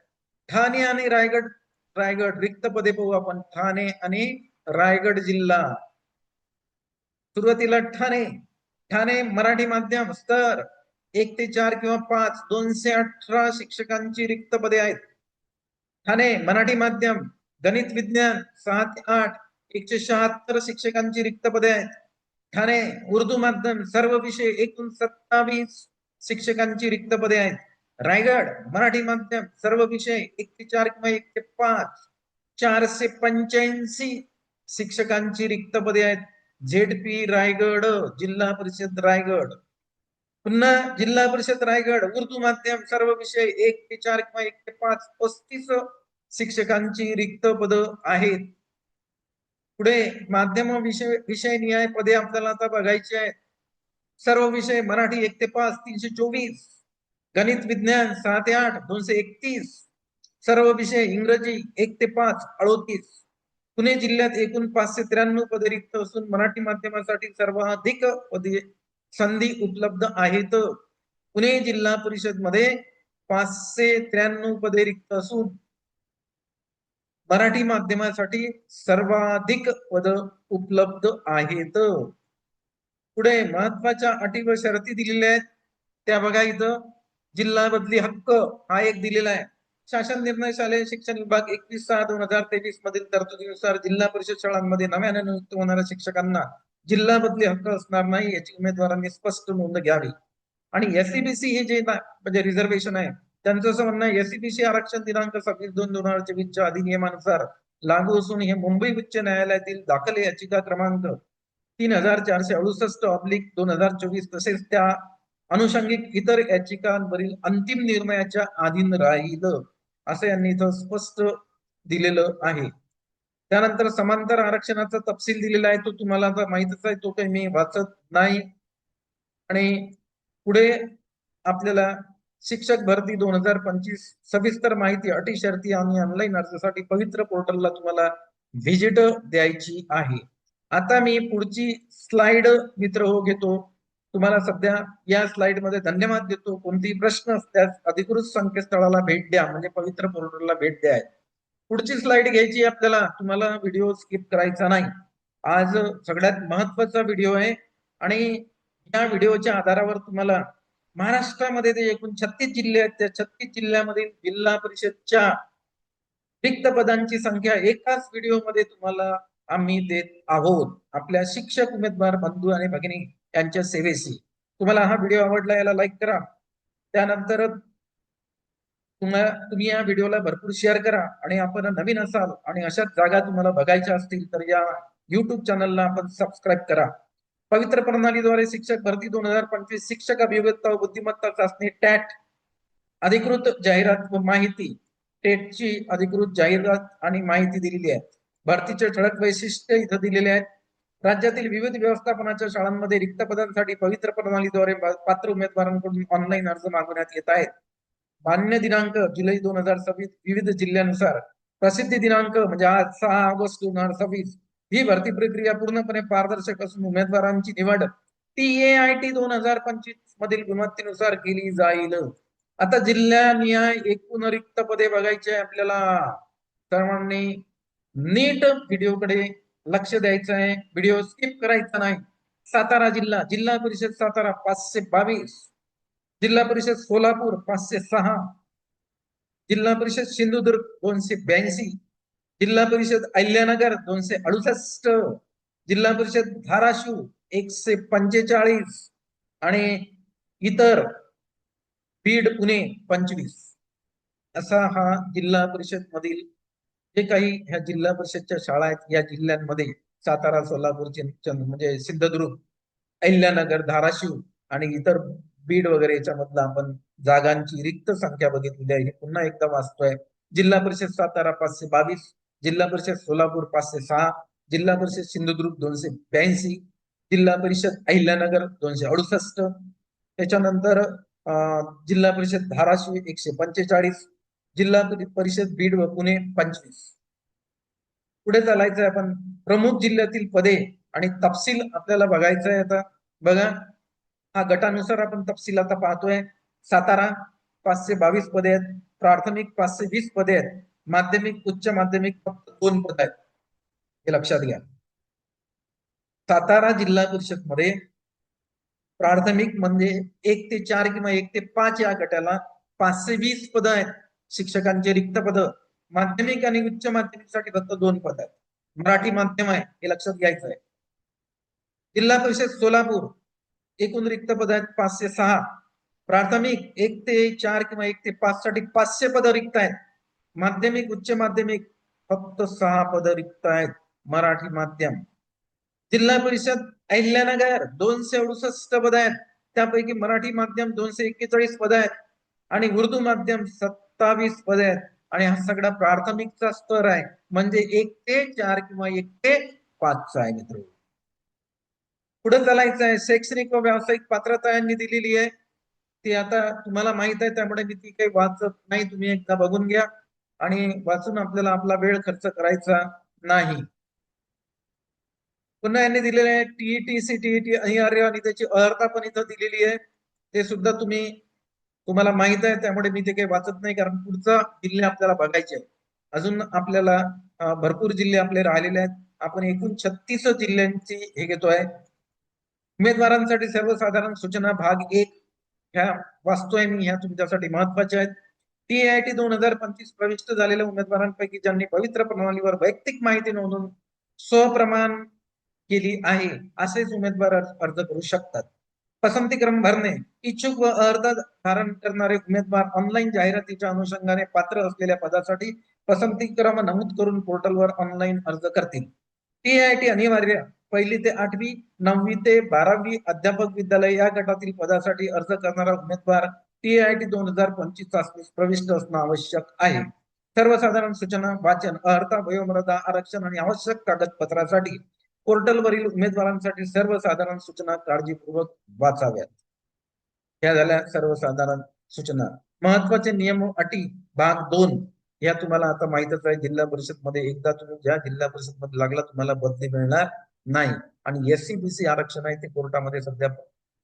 ठाणे आणि रायगड रिक्त पदे पाहू आपण. ठाणे आणि रायगड जिल्हा. सुरुवातीला ठाणे मराठी माध्यम स्तर 1 ते 4 किंवा 5 218 शिक्षकांची रिक्त पदे आहेत. ठाणे मराठी माध्यम गणित विज्ञान 6 ते 8 176 शिक्षकांची रिक्त पदे आहेत. ठाणे उर्दू माध्यम सर्व विषय एकूण 27 शिक्षकांची रिक्त पदे आहेत. रायगड मराठी माध्यम सर्व विषय 1 ते 4 किंवा 1 ते 5 485 शिक्षकांची रिक्त पदे आहेत. झेडपी रायगड जिल्हा परिषद रायगड. पुन्हा जिल्हा परिषद रायगड उर्दू माध्यम सर्व विषय 1 ते 4 किंवा 1 ते 5 35 शिक्षकांची रिक्त पद आहेत. पुढे माध्यम विषय निहाय पदे आपल्याला आता बघायची आहेत. सर्व विषय मराठी 1 ते 5 324, गणित विज्ञान 6 ते 8 231, सर्व विषय इंग्रजी 1 ते 5 38. पुणे जिल्ह्यात एकूण 593 पदे रिक्त असून मराठी माध्यमासाठी सर्वाधिक पदे संधी उपलब्ध आहेत. पुणे जिल्हा परिषद मध्ये 593 पदे रिक्त असून मराठी माध्यमासाठी सर्वाधिक पद उपलब्ध आहेत. पुढे महत्वाच्या अटी व शर्ती दिलेल्या आहेत त्या बघा. इथं जिल्हा बदली हक्क हा एक दिलेला आहे. शासन निर्णय शालेय शिक्षण विभाग 21/6/2023 मधील तरतुदीनुसार जिल्हा परिषद शाळांमध्ये नव्याने नियुक्त होणाऱ्या शिक्षकांना जिल्हा बदली हक्क असणार नाही याची उमेदवारांनी स्पष्ट नोंद घ्यावी. आणि एससीबीसी हे जे म्हणजे रिझर्वेशन आहे त्यांचं असं म्हणणं आहे, एससीबीसी आरक्षण दिनांक 26/2/2024 च्या अधिनियमानुसार लागू असून हे मुंबई उच्च न्यायालयातील दाखल याचिका क्रमांक 3468/2024 तसेच त्या अनुषंगिक इतर याचिकांवरील अंतिम निर्णयाच्या अधीन राहील असं यांनी इथं स्पष्ट दिलेलं आहे. त्यानंतर समांतर आरक्षणाचा तपशील दिलेला आहे, तो तुम्हाला आता माहितच आहे, तो काही मी वाचत नाही. आणि पुढे आपल्याला शिक्षक भरती 2025 सविस्तर माहिती, अटी शर्ती आणि ऑनलाईन अर्जासाठी पवित्र पोर्टलला तुम्हाला व्हिजिट द्यायची आहे. आता मी पुढची स्लाइड मित्र हो घेतो. तुम्हाला सध्या या स्लाइड मध्ये धन्यवाद देतो. कोणतेही प्रश्न असल्यास अधिकृत संकेतस्थळाला भेट द्या, म्हणजे पवित्र पोर्टलला भेट द्या. पुढची स्लाइड घ्यायची आपल्याला, तुम्हाला व्हिडिओ स्किप करायचा नाही. आज सगळ्यात महत्वाचा व्हिडिओ आहे आणि या व्हिडिओच्या आधारावर तुम्हाला महाराष्ट्रामध्ये जे एकूण 36 जिल्हे आहेत, त्या 36 जिल्ह्यामधील जिल्हा परिषदच्या रिक्त पदांची संख्या एकाच व्हिडिओमध्ये तुम्हाला आम्ही देत आहोत, आपल्या शिक्षक उमेदवार बंधू आणि भगिनी यांच्या सेवेशी. तुम्हाला हा व्हिडिओ आवडला, याला लाईक करा. त्यानंतर तुम्ही या व्हिडिओला भरपूर शेअर करा. आणि आपण नवीन असाल आणि अशाच जागा तुम्हाला बघायच्या असतील तर या युट्यूब चॅनलला आपण सबस्क्राईब करा. पवित्र प्रणालीद्वारे शिक्षक भरती 2025 शिक्षक अभियोग्यता व बुद्धिमत्ता चाचणी टॅट अधिकृत जाहिरात व माहिती. टेटची अधिकृत जाहिरात आणि माहिती दिलेली आहे. भरतीचे ठळक वैशिष्ट्य इथं दिलेले आहेत. राज्यातील विविध व्यवस्थापनाच्या शाळांमध्ये रिक्त पदांसाठी पवित्र प्रणालीद्वारे पात्र उमेदवारांकडून ऑनलाईन अर्ज मागवण्यात येत आहेत. मान्य दिनांक जुलै 2026, विविध जिल्ह्यानुसार. प्रसिद्धी दिनांक म्हणजे आज 6 ऑगस्ट 2026. ही भरती प्रक्रिया पूर्णपणे पारदर्शक असून उमेदवारांची निवड TAIT 2025 मधील गुणवत्तेनुसार केली जाईल. आता जिल्ह्यानिहाय एकूण रिक्त पदे बघायचे आपल्याला. सर्वांनी नीट व्हिडिओकडे लक्ष द्यायचं आहे, व्हिडिओ स्किप करायचा नाही. सातारा जिल्हा, जिल्हा परिषद सातारा 522, जिल्हा परिषद सोलापूर 506, जिल्हा परिषद सिंधुदुर्ग 282, जिल्हा परिषद अहिल्यानगर 268, जिल्हा परिषद धाराशिव 145 आणि इतर बीड पुणे 25. असा हा जिल्हा परिषद मधील जे काही ह्या जिल्हा परिषदच्या शाळा आहेत या जिल्ह्यांमध्ये सातारा, सोलापूर, म्हणजे सिंधुदुर्ग, अहिल्यानगर, धाराशिव आणि इतर बीड वगैरे याच्यामधला आपण जागांची रिक्त संख्या बघितलेली आहे. पुन्हा एकदा वाचतोय. जिल्हा परिषद सातारा 522, जिल्हा परिषद सोलापूर 506, जिल्हा परिषद सिंधुदुर्ग 282, जिल्हा परिषद अहिल्यानगर 268, त्याच्यानंतर जिल्हा परिषद धाराशिव 145, जिल्हा परिषद बीड व पुणे 25. पुढे चालायचंय आपण. प्रमुख जिल्ह्यातील पदे आणि तपशील आपल्याला बघायचं आहे. आता बघा, हा गटानुसार आपण तपशील आता पाहतोय. सातारा 522 पदे आहेत, प्राथमिक 520 पदे आहेत, माध्यमिक उच्च माध्यमिक फक्त 2 पद आहेत. हे लक्षात घ्या. सातारा जिल्हा परिषद मध्ये प्राथमिक म्हणजे 1 ते 4 किंवा 1 ते 5 या गटाला 520 पद आहेत शिक्षकांचे रिक्त पद. माध्यमिक आणि उच्च माध्यमिकसाठी फक्त 2 पद आहेत. मराठी माध्यम आहे, हे लक्षात घ्यायचं आहे. जिल्हा परिषद सोलापूर एकूण रिक्त पद आहेत 506. प्राथमिक 1 ते 4 किंवा 1 ते 5 साठी 500 पद रिक्त आहेत. माध्यमिक उच्च माध्यमिक फक्त 6 पद रिक्त आहेत मराठी माध्यम. जिल्हा परिषद अहिल्यानगर 268 पद आहेत, त्यापैकी मराठी माध्यम 241 पद आहेत आणि उर्दू माध्यम 27 पद आहेत. आणि हा सगळा प्राथमिकचा स्तर आहे, म्हणजे 1 ते 4 किंवा 1 ते 5 आहे मित्र. पुढे चालायचं आहे. शैक्षणिक व व्यावसायिक पात्रता यांनी दिलेली आहे, ती आता तुम्हाला माहित आहे, त्यामुळे मी ती काही वाचत नाही. तुम्ही एकदा बघून घ्या आणि वाचून आपल्याला आपला वेळ खर्च करायचा नाही. पुन्हा यांनी दिलेले आहे TET, CTET अनिवार्य आणि त्याची अर्हता पण इथं दिलेली आहे. ते सुद्धा तुम्हाला माहित आहे, त्यामुळे मी ते काही वाचत नाही, कारण पुढचा जिल्हे आपल्याला बघायचे आहे. अजून आपल्याला भरपूर जिल्हे आपले राहिलेले आहेत. आपण एकूण 36 जिल्ह्यांची हे घेतोय. उमेदवारांसाठी सर्वसाधारण सूचना भाग 1 ह्या वाचतोय मी, ह्या तुमच्यासाठी महत्वाच्या आहेत. TAIT 2025 प्रविष्ट झालेल्या उमेदवारांपैकी ज्यांनी पवित्र प्रणालीवर वैयक्तिक माहिती नोंदवून स्वप्रमाण केली आहे असेच उमेदवार अर्ज करू शकतात. पसंतीक्रम भरणे. इच्छुक व अर्ज धारण करणारे उमेदवार ऑनलाईन जाहिरातीच्या अनुषंगाने पात्र असलेल्या पदासाठी पसंतीक्रम नमूद करून पोर्टलवर ऑनलाईन अर्ज करतील. TAIT अनिवार्य 1ली ते 8वी, 9वी ते 12वी अध्यापक विद्यालय या गटातील पदासाठी अर्ज करणारा उमेदवार TAIT 2025 चाचणीस प्रविष्ट असणं आवश्यक आहे. सर्वसाधारण सूचना वाचन, अर्हता, वयोमर्यादा, आरक्षण आणि आवश्यक कागदपत्रासाठी पोर्टलवरील उमेदवारांसाठी सर्वसाधारण सूचना काळजीपूर्वक वाचाव्यात. ह्या झाल्या सर्वसाधारण सूचना. महत्वाचे नियम अटी भाग 2 या तुम्हाला आता माहितच आहे. जिल्हा परिषद मध्ये एकदा तुम्ही ज्या जिल्हा परिषद मध्ये लागला तुम्हाला बदली मिळणार नाही. आणि SC-BC आरक्षण आहे ते कोर्टामध्ये सध्या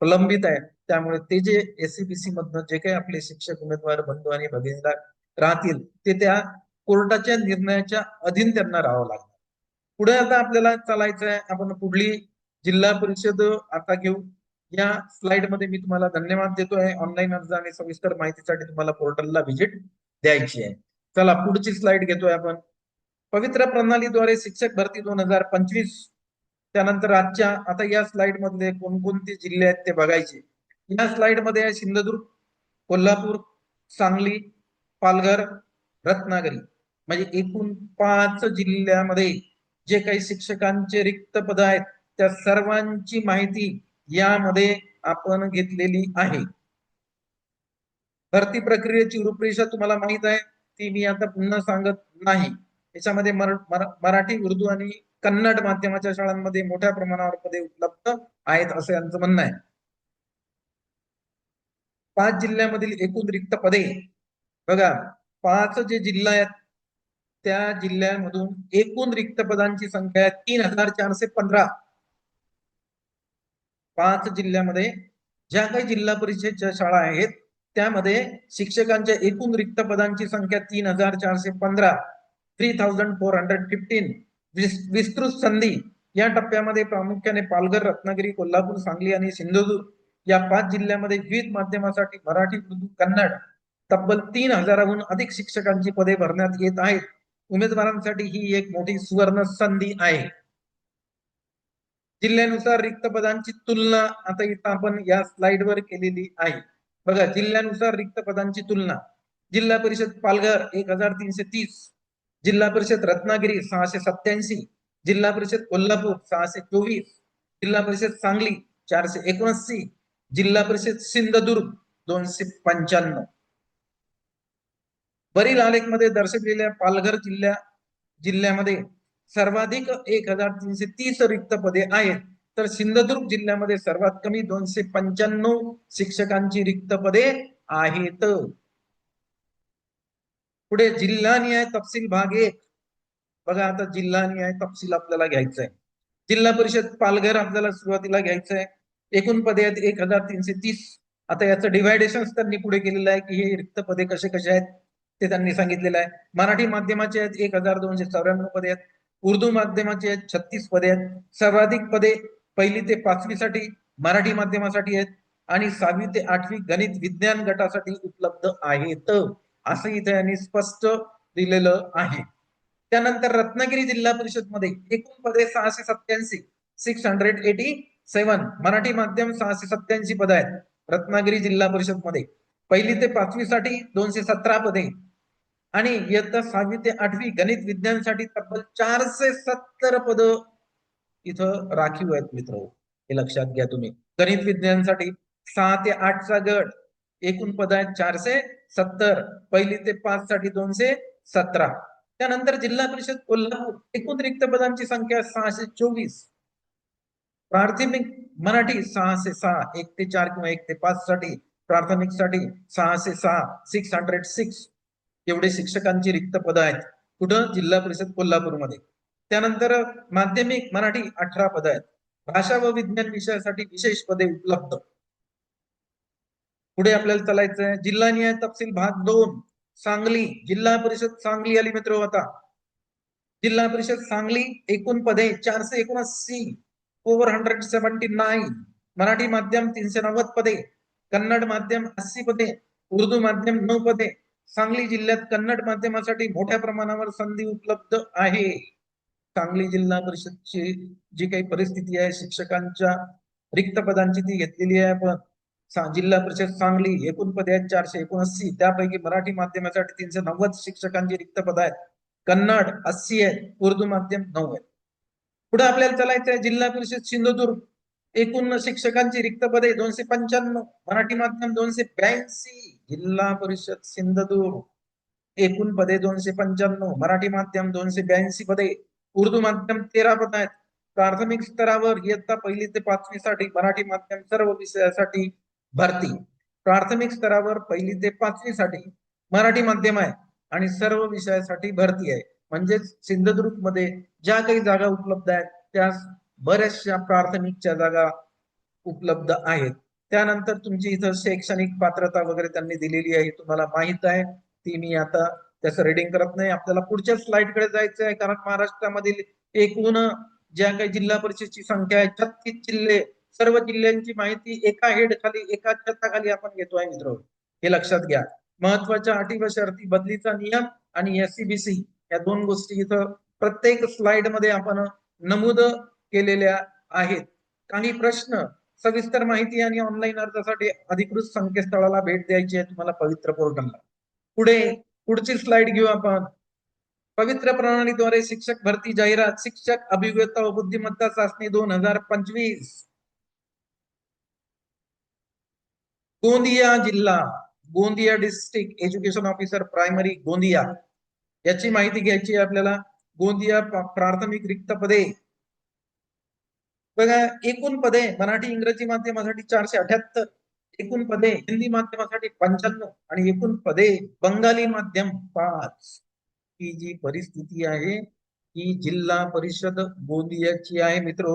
प्रलंबित आहे. त्यामुळे ते जे SC-BC मधनं जे काही आपले शिक्षक उमेदवार बंधू आणि भगिनीला राहतील ते त्या कोर्टाच्या निर्णयाच्या अधीन त्यांना राहावं लागतं. पुढे आता आपल्याला चालायचं आहे. आपण पुढली जिल्हा परिषद आता घेऊ. या स्लाइड मध्ये मी तुम्हाला धन्यवाद देतोय. ऑनलाईन अर्ज आणि सविस्तर माहितीसाठी तुम्हाला पोर्टलला व्हिजिट द्यायची आहे. चला पुढची स्लाइड घेतोय आपण. पवित्र प्रणालीद्वारे शिक्षक भरती 2025. त्यानंतर आजच्या आता या स्लाइड मधले कोणकोणते जिल्हे आहेत ते बघायचे. या स्लाइड मध्ये आहे सिंधुदुर्ग, कोल्हापूर, सांगली, पालघर, रत्नागिरी. म्हणजे एकूण 5 जिल्ह्यामध्ये जे काही शिक्षकांचे रिक्त पद आहेत त्या सर्वांची माहिती यामध्ये आपण घेतलेली आहे. भरती प्रक्रियेची रूपरेषा तुम्हाला माहित आहे, ती मी आता पुन्हा सांगत नाही. याच्यामध्ये मराठी, उर्दू आणि कन्नड माध्यमाच्या शाळांमध्ये मोठ्या प्रमाणावर पदे उपलब्ध आहेत असं यांचं म्हणणं आहे. 5 जिल्ह्यामधील एकूण रिक्त पदे बघा. 5 जे जिल्हा आहेत त्या जिल्ह्यामधून एकूण रिक्त पदांची संख्या आहे 3415. 5 जिल्ह्यामध्ये ज्या काही जिल्हा परिषदच्या शाळा आहेत त्यामध्ये शिक्षकांच्या एकूण रिक्त पदांची संख्या 3415. 3415. विस्तृत संधी या टप्प्यामध्ये प्रामुख्याने पालघर, रत्नागिरी, कोल्हापूर, सांगली आणि सिंधुदुर्ग या 5 जिल्ह्यामध्ये विविध माध्यमासाठी मराठी, उर्दू, कन्नड तब्बल 3000हून अधिक शिक्षकांची पदे भरण्यात येत आहेत. उमेदवारांसाठी ही एक मोठी सुवर्ण संधी आहे. जिल्ह्यानुसार रिक्त पदांची तुलना आता इथं आपण या स्लाइडवर केलेली आहे. बघा जिल्ह्यानुसार रिक्त पदांची तुलना. जिल्हा परिषद पालघर 1330, जिल्हा परिषद रत्नागिरी 687, जिल्हा परिषद कोल्हापूर 624, जिल्हा परिषद सांगली 479, जिल्हा परिषद सिंधुदुर्ग 295. वरील आलेख मध्ये दर्शवलेल्या पालघर जिल्ह्यामध्ये सर्वाधिक 1330 रिक्त पदे आहेत, तर सिंधुदुर्ग जिल्ह्यामध्ये सर्वात कमी 295 शिक्षकांची रिक्त पदे आहेत. पुढे जिल्हानिहाय तपशील भाग 1. बघा आता जिल्हानिहाय तपशील आपल्याला घ्यायचा आहे. जिल्हा परिषद पालघर आपल्याला सुरुवातीला घ्यायचं आहे. एकूण पदे आहेत 1330. आता याचं डिव्हायडेशन त्यांनी पुढे केलेलं आहे की हे रिक्त पदे कसे कसे आहेत ते त्यांनी सांगितलेलं आहे. मराठी माध्यमाचे आहेत 1294 पदे आहेत. उर्दू माध्यमाचे आहेत 36 पदे आहेत. सर्वाधिक पदे 1ली ते 5वी साठी मराठी माध्यमासाठी आहेत आणि 6वी ते 8वी गणित विज्ञान गटासाठी उपलब्ध आहेत असं इथे यांनी स्पष्ट दिलेलं आहे. त्यानंतर रत्नागिरी जिल्हा परिषद मध्ये एकूण पदे 687, 687. मराठी माध्यम 687 पद आहेत रत्नागिरी जिल्हा परिषद मध्ये. 1ली ते 5वी साठी 217 पदे आणि इयत्ता 6वी ते 8वी गणित विज्ञान साठी तब्बल 470 पद इथं राखीव आहेत मित्र. हे लक्षात घ्या तुम्ही. गणित विज्ञानासाठी 6 ते 8चा गट, एकूण पद आहेत 470. 1ली ते 5 साठी 217. त्यानंतर जिल्हा परिषद कोल्हापूर एकूण रिक्त पदांची संख्या 624. प्राथमिक मराठी 606, 1 ते 4 किंवा 1 ते 5 साठी. प्राथमिक साठी 606, 606 एवढे शिक्षकांची रिक्त पद आहेत. कुठं? जिल्हा परिषद कोल्हापूरमध्ये. त्यानंतर माध्यमिक मराठी 18 पद आहेत. भाषा व विज्ञान विषयासाठी विशेष पदे उपलब्ध. पुढे आपल्याला चालायचं आहे जिल्हानिहाय तपशील भाग 2. सांगली जिल्हा परिषद सांगली आली मित्र. आता जिल्हा परिषद सांगली एकूण पदे 479, 479. मराठी माध्यम 390 पदे, कन्नड माध्यम 80 पदे, उर्दू माध्यम 9 पदे. सांगली जिल्ह्यात कन्नड माध्यमासाठी मोठ्या प्रमाणावर संधी उपलब्ध आहे. सांगली जिल्हा परिषदची जी काही परिस्थिती आहे शिक्षकांच्या रिक्त पदांची ती घेतलेली आहे आपण. जिल्हा परिषद सांगली एकूण पदे आहेत 479, त्यापैकी मराठी माध्यमासाठी 390 शिक्षकांची रिक्त पद आहेत. कन्नड 80 आहेत, उर्दू माध्यम 9 आहेत. पुढे आपल्याला चालायचं आहे जिल्हा परिषद सिंधुदुर्ग एकूण शिक्षकांची रिक्त पदे 295, मराठी माध्यम 282. जिल्हा परिषद सिंधुदुर्ग एकूण पदे 295, मराठी माध्यम 282 पदे, उर्दू माध्यम 13 पद आहेत. प्राथमिक स्तरावर इयत्ता 1ली ते 5वी साठी मराठी माध्यम सर्व विषयासाठी भरती. प्राथमिक स्तरावर 1ली ते 5वी साठी मराठी माध्यम आहे आणि सर्व विषयासाठी भरती आहे. म्हणजेच सिंधुदुर्ग मध्ये ज्या काही जागा उपलब्ध आहेत त्या बऱ्याचशा प्राथमिकच्या जागा उपलब्ध आहेत. त्यानंतर तुमची इथं शैक्षणिक पात्रता वगैरे त्यांनी दिलेली आहे, तुम्हाला माहित आहे. ती मी आता त्याचं रीडिंग करत नाही. आपल्याला पुढच्या स्लाइडकडे जायचं आहे, कारण महाराष्ट्रामधील एकूण ज्या काही जिल्हा परिषदची संख्या आहे 36 जिल्हे, सर्व जिल्ह्यांची माहिती एका हेड खाली, एका छताखाली आपण घेतोय मित्र, हे लक्षात घ्या. महत्वाच्या अटी व शर्ती, बदलीचा नियम आणि एससीबीसी या दोन गोष्टी इथं प्रत्येक स्लाइड मध्ये आपण नमूद केलेल्या आहेत. काही प्रश्न, सविस्तर माहिती आणि ऑनलाईन अर्जासाठी अधिकृत संकेतस्थळाला भेट द्यायची आहे तुम्हाला पवित्र पोर्टलला. पुढची स्लाइड घेऊ आपण. पवित्र प्रणालीद्वारे शिक्षक भरती जाहिरात, शिक्षक अभिज्ञता व बुद्धिमत्ता चाचणी 2025. गोंदिया जिल्हा, Gondia district education officer primary Gondia, याची माहिती घ्यायची आहे आपल्याला. गोंदिया प्राथमिक रिक्त पदे बघा. एकूण पदे मराठी इंग्रजी माध्यमासाठी 478, एकूण पदे हिंदी माध्यमासाठी 95 आणि एकूण पदे बंगाली माध्यम 5. ही जी परिस्थिती आहे ही जिल्हा परिषद गोंदियाची आहे मित्र.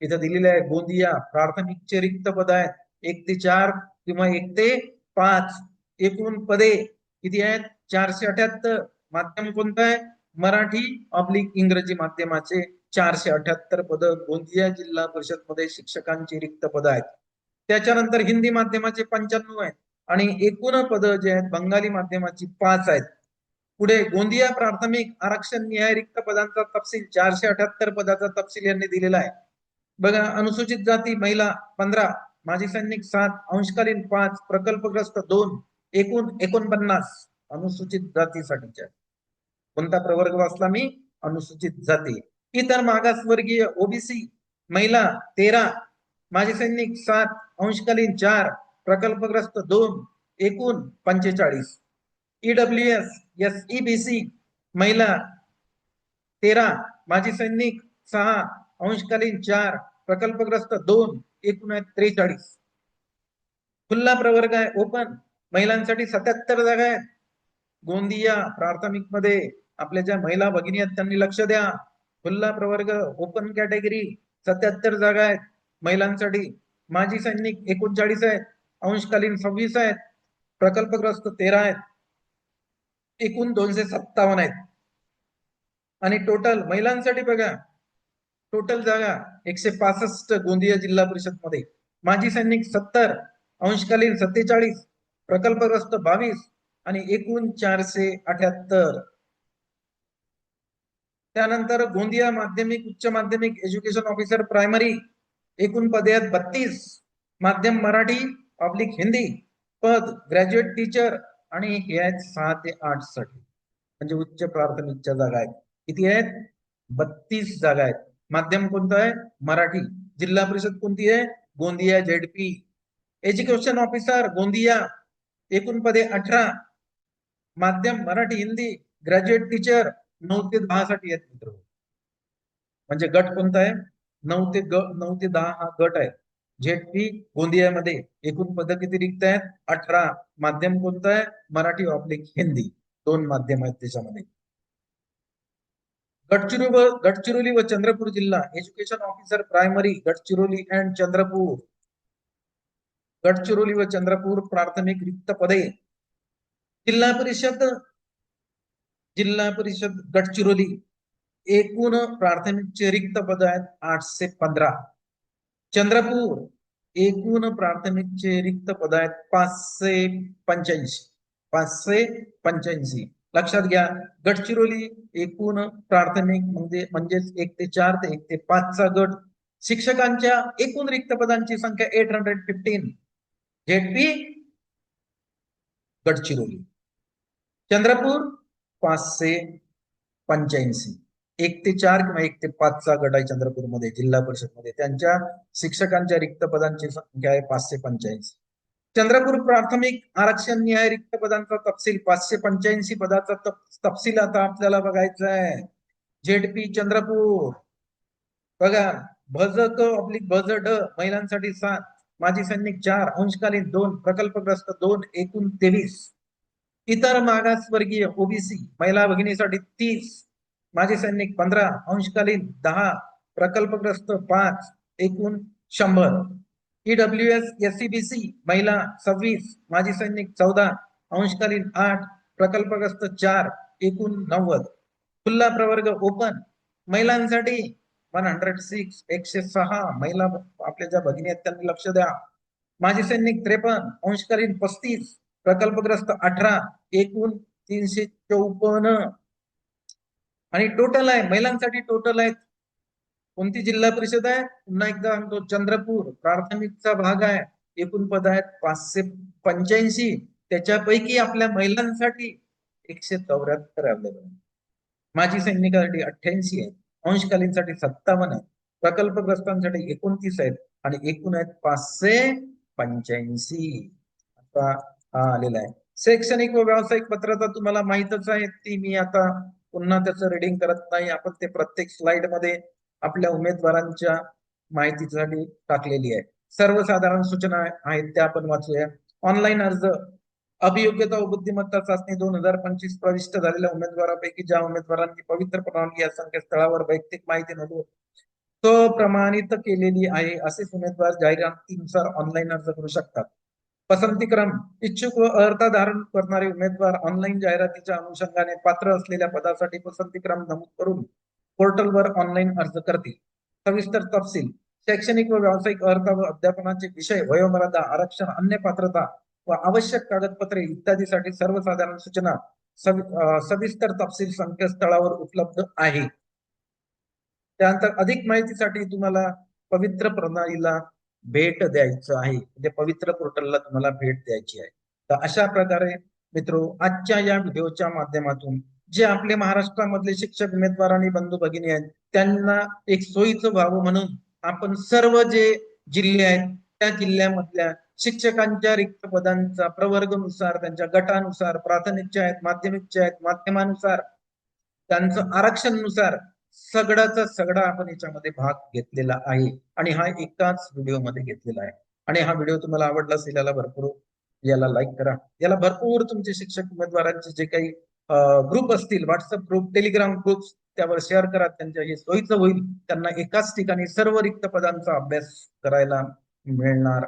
इथं दिलेलं आहे गोंदिया प्राथमिकचे रिक्त पद आहेत 1 ते 4 किंवा 1 ते 5. एकूण पदे किती आहेत? 478. माध्यम कोणतं आहे? मराठी ऑब्लिक इंग्रजी माध्यमाचे 478 पद गोंदिया जिल्हा परिषद मध्ये शिक्षकांची रिक्त पद आहेत. त्याच्यानंतर हिंदी माध्यमाचे 95 आहेत आणि एकूण पद जे आहेत बंगाली माध्यमाची 5 आहेत. पुढे गोंदिया प्राथमिक आरक्षण निहाय रिक्त पदांचा तपशील 478 पदाचा तपशील यांनी दिलेला आहे. बघा, अनुसूचित जाती महिला 15, माजी सैनिक 7, अंशकालीन 5, प्रकल्पग्रस्त 2, एकूण 49 अनुसूचित जातीसाठीच्या. कोणता प्रवर्ग वाचला मी? अनुसूचित जाती. इतर मागासवर्गीय ओबीसी महिला 13, माजी सैनिक 7, अंशकालीन 4, प्रकल्पग्रस्त 2, एकूण 45. ईडब्ल्यूएस एसईबीसी महिला 13, माजी सैनिक 6, अंशकालीन 4, प्रकल्पग्रस्त 2, एकूण 43. खुल्ला प्रवर्ग आहे ओपन, महिलांसाठी 77 जागा आहेत. गोंदिया प्राथमिक मध्ये आपल्या ज्या महिला भगिनी आहेत त्यांनी लक्ष द्या. खुल्ला प्रवर्ग ओपन कॅटेगरी 77 जागा आहेत महिलांसाठी. माजी सैनिक 39 आहेत, अंशकालीन 26 आहेत, प्रकल्पग्रस्त 13 आहेत, एकूण 257 आहेत. आणि टोटल महिलांसाठी बघा, टोटल जागा 165 गोंदिया जिल्हा परिषद मध्ये. माजी सैनिक 70, अंशकालीन 47, प्रकल्पग्रस्त 22 आणि एकूण 478. त्यानंतर गोंदिया माध्यमिक उच्च माध्यमिक एज्युकेशन ऑफिसर प्रायमरी, एकूण पदे आहेत 32, माध्यम मराठी ऑब्लिक हिंदी, पद ग्रॅज्युएट टीचर आणि हे आहेत 6 ते 8 साठी, म्हणजे उच्च प्राथमिकच्या जागा आहेत. किती आहेत? 32 जागा आहेत. माध्यम कोणतं आहे? मराठी. जिल्हा परिषद कोणती आहे? Gondia ZP. Education officer Gondia, एकूण पदे 18, माध्यम मराठी हिंदी, ग्रॅज्युएट टीचर 9 ते 10 साठी आहेत मित्र. म्हणजे गट कोणता आहे? 9 ते 10 हा गट आहे. जेडपी गोंदियामध्ये एकूण पद किती रिक्त आहेत? 18. माध्यम कोणतं आहे? मराठी ऑब्लिक हिंदी, 2 माध्यम आहेत त्याच्यामध्ये. गडचिरोली व चंद्रपूर जिल्हा education officer primary Gadchiroli and Chandrapur. Gadchiroli व चंद्रपूर प्राथमिक रिक्त पदे. जिल्हा परिषद गडचिरोली एकूण प्राथमिकचे रिक्त पद आहेत 815. चंद्रपूर एकूण प्राथमिकचे रिक्त पद आहेत 585. 585 लक्षात घ्या. गडचिरोली एकूण प्राथमिक म्हणजेच 1 ते 4 ते 1 ते 5 चा गट. शिक्षकांच्या एकूण रिक्त पदांची संख्या 815. जेडपी गडचिरोली. चंद्रपूर 585. 1 ते 4 किंवा 1 ते 5 चा गट आहे चंद्रपूरमध्ये जिल्हा परिषद मध्ये. त्यांच्या शिक्षकांच्या रिक्त पदांची संख्या आहे 585. चंद्रपूर प्राथमिक आरक्षण न्याय रिक्त पदांचा तपशील 585 पदाचा तपशील आता आपल्याला बघायचा आहे. जेडपी चंद्रपूर बघा, भज क ऑब्लिक भज ड महिलांसाठी 7, माजी सैनिक 4, अंशकालीन 2, प्रकल्पग्रस्त 2, एकूण 23. इतर मागासवर्गीय ओबीसी महिला भगिनीसाठी 30, माजी सैनिक 15, अंशकालीन 10, प्रकल्पग्रस्त 5, एकूण 100. ईडब्ल्यूएस एससीबीसी महिला 26, माजी सैनिक 14, अंशकालीन 8, प्रकल्पग्रस्त 4, एकूण 90. खुल्ला प्रवर्ग ओपन महिलांसाठी 106, 106 महिला आपल्या ज्या भगिनी आहेत त्यांनी लक्ष द्या. माजी सैनिक 53, अंशकालीन 35, प्रकल्पग्रस्त 18, एकूण 354. आणि टोटल आहे महिलांसाठी टोटल आहे. कोणती जिल्हा परिषद आहे? पुन्हा एकदा सांगतो, चंद्रपूर प्राथमिकचा भाग आहे. एकूण पद आहेत 585. त्याच्यापैकी आपल्या महिलांसाठी 174 अवेलेबल. माजी सैनिकांसाठी 88 आहे, अंशकालीनसाठी 57 आहे, प्रकल्पग्रस्तांसाठी 29 आहेत आणि एकूण आहेत 585. आता हा आलेला आहे. शैक्षणिक व व्यावसायिक पत्रता तुम्हाला माहितच आहे, ती मी आता पुन्हा त्याचं रीडिंग करत नाही. आपण ते प्रत्येक स्लाइड मध्ये आपल्या उमेदवारांच्या माहितीसाठी टाकलेली आहे. सर्वसाधारण सूचना आहेत त्या आपण वाचूया. ऑनलाईन अर्ज, अभियोग्यता व बुद्धिमत्ता चाचणी 2025 प्रविष्ट झालेल्या उमेदवारांपैकी ज्या उमेदवारांनी पवित्र प्रणाली या संकेतस्थळावर वैयक्तिक माहिती नोंदवून प्रमाणित केलेली आहे असेच उमेदवार जाहिरातीनुसार ऑनलाईन अर्ज करू शकतात. पसंतीक्रम, इच्छुक व अर्हता धारण करणारे उमेदवार ऑनलाईन जाहिरातीच्या अनुषंगाने पात्र असलेल्या पदासाठी पसंतीक्रम नमूद करून पोर्टलवर ऑनलाईन अर्ज करतील. सविस्तर तपशील, शैक्षणिक व व्यावसायिक अर्हता व अध्यापनाचे विषय, वयोमर्यादा, आरक्षण, अन्य पात्रता व आवश्यक कागदपत्रे इत्यादीसाठी सर्वसाधारण सूचना सविस्तर तपशील संकेतस्थळावर उपलब्ध आहे. त्यानंतर अधिक माहितीसाठी तुम्हाला पवित्र प्रणालीला भेट द्यायचं आहे, म्हणजे पवित्र पोर्टलला तुम्हाला भेट द्यायची आहे. तर अशा प्रकारे मित्रो, आजच्या या व्हिडिओच्या माध्यमातून जे आपले महाराष्ट्रामधले शिक्षक उमेदवार आणि बंधू भगिनी आहेत त्यांना एक सोयीचं व्हावं म्हणून आपण सर्व जे जिल्हे आहेत त्या जिल्ह्यामधल्या शिक्षकांच्या रिक्त पदांचा प्रवर्गानुसार, त्यांच्या गटानुसार, प्राथमिकच्या आहेत, माध्यमिकच्या आहेत, माध्यमानुसार, त्यांचं आरक्षणानुसार सगळ्याचा सगळा आपण याच्यामध्ये भाग घेतलेला आहे आणि हा एकाच व्हिडिओमध्ये घेतलेला आहे. आणि हा व्हिडिओ तुम्हाला आवडला असेल, याला लाईक करा. याला भरपूर तुमचे शिक्षक उमेदवारांचे जे काही ग्रुप असतील, व्हॉट्सअप ग्रुप, टेलिग्राम ग्रुप, त्यावर शेअर करा. त्यांच्या हे सोयीचं होईल, त्यांना एकाच ठिकाणी सर्व रिक्त पदांचा अभ्यास करायला मिळणार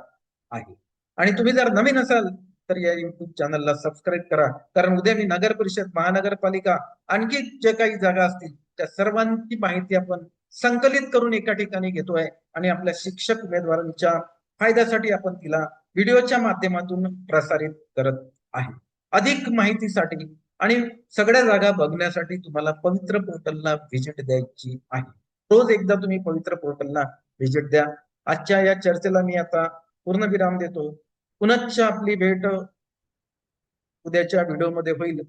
आहे. आणि तुम्ही जर नवीन असाल तर या युट्यूब चॅनलला सबस्क्राईब करा, कारण उद्या मी नगर परिषद, महानगरपालिका, आणखी जे काही जागा असतील त्या सर्वांची माहिती आपण संकलित करून एका ठिकाणी घेतोय आणि आपल्या शिक्षक उमेदवारांच्या फायद्यासाठी आपण तिला व्हिडिओच्या माध्यमातून प्रसारित करत आहे. अधिक माहितीसाठी आणि सगळ्या जागा बघण्यासाठी तुम्हाला पवित्र पोर्टलला व्हिजिट द्यायची आहे. रोज एकदा तुम्ही पवित्र पोर्टलला व्हिजिट द्या. आजच्या या चर्चेला मी आता पूर्णविराम देतो. पुनश्च आपली भेट उद्याच्या व्हिडिओमध्ये होईल.